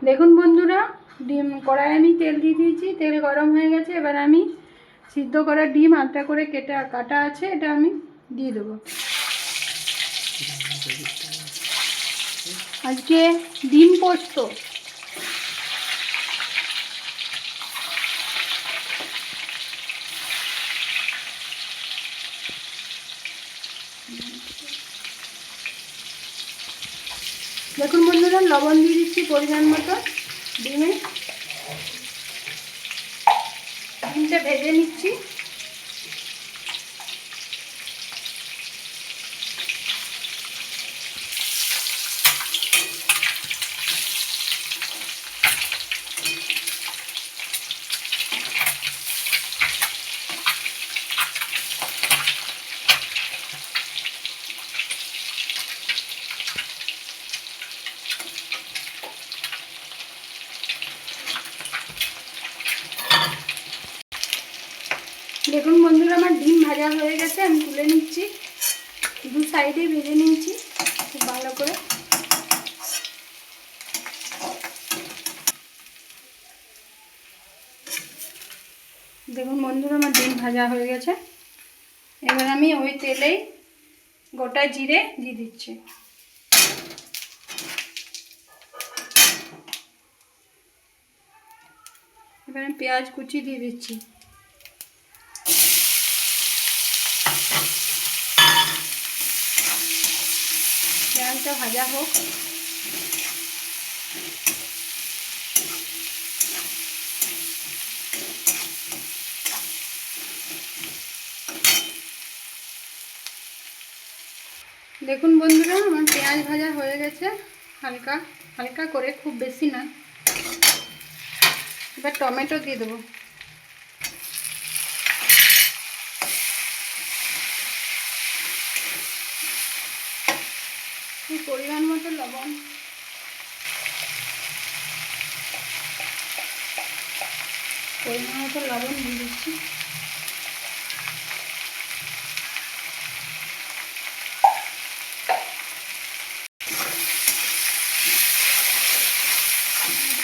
দেখুন বন্ধুরা, ডিম কড়াই আমি তেল দিয়ে দিয়েছি, তেল গরম হয়ে গেছে। এবার আমি সিদ্ধ করা ডিম আধটা করে কাটা আছে, এটা আমি দিয়ে দেবো। আজকে ডিম পোস্ত। দেখুন বন্ধুরা, লবণ দিয়ে দিচ্ছি পরিমাণ মতো ডিমে। ডিমটা ভেজে নিচ্ছি। দেখুন বন্ধুরা, আমার ডিম ভাজা হয়ে গেছে, আমি তুলে নিচ্ছি। দু সাইডে ভেজে নিচ্ছি খুব ভালো করে। দেখুন বন্ধুরা, আমার ডিম ভাজা হয়ে গেছে। এবার আমি ওই তেলেই গোটা জিরে দিয়ে দিচ্ছি। এবার আমি পেঁয়াজ কুচি দিয়ে দিচ্ছি। পেঁয়াজটা ভাজা হোক। দেখুন বন্ধুরা, আমার পেঁয়াজ ভাজা হয়ে গেছে, হালকা হালকা করে, খুব বেশি না। এবার টমেটো দিয়ে দেবো। পরিমাণ মতো লবণ। পরিমাণ মতো লবণ দিয়ে দিচ্ছি।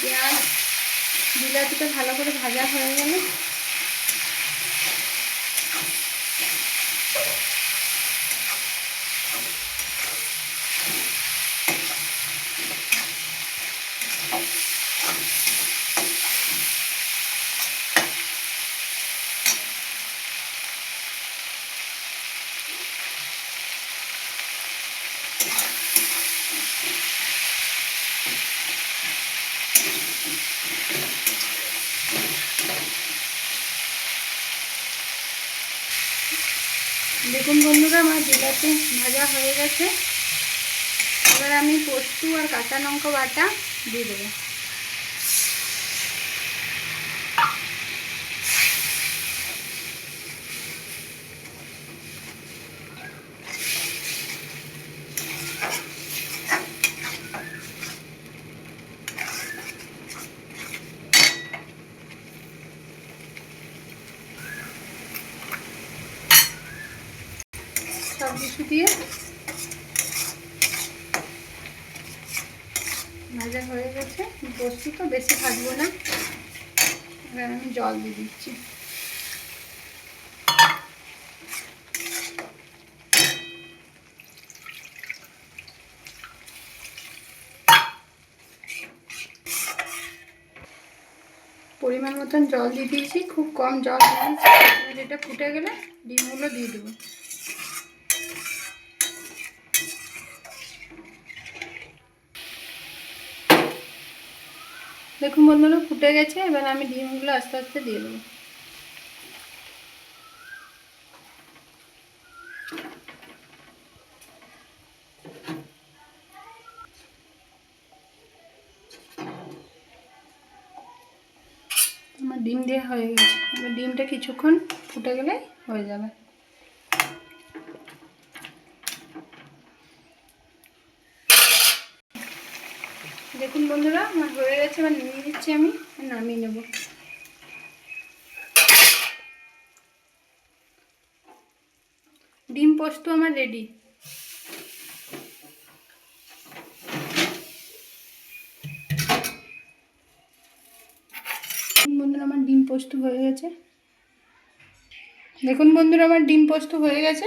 পেঁয়াজ বিলাতিটা ভালো করে ভাজা হয়ে গেল। দেখুন বন্ধুরা, আমার বিলাতি ভাজা হয়ে গেছে। এবার আমি পোস্ত আর কাঁচা লঙ্কা বাটা দিয়ে দেবো। সব কিছু দিয়ে ভাজা হয়ে গেছে। পোস্ত তো বেশি ভাজবো না। এবার আমি জল দিয়ে দিচ্ছি। পরিমাণ মতন জল দিয়ে দিয়েছি, খুব কম জল দিয়েছি। এবার এটা ফুটে গেলে ডিমগুলো দিয়ে দেবো। দেখুন বন্ধুরা, ফুটে গেছে। এবার আমি ডিমগুলো আস্তে আস্তে দিয়ে দেবো। আমার ডিম দেওয়া হয়ে গেছে। এবার ডিমটা কিছুক্ষণ ফুটে গেলে হয়ে যাবে। দেখুন বন্ধুরা, আমার হয়ে গেছে। এবার নিয়ে দিচ্ছি, আমি নামিয়ে নেব। ডিম পোস্ত আমার রেডি। বন্ধুরা আমার ডিম পোস্ত হয়ে গেছে। দেখুন বন্ধুরা আমার ডিম পোস্ত হয়ে গেছে।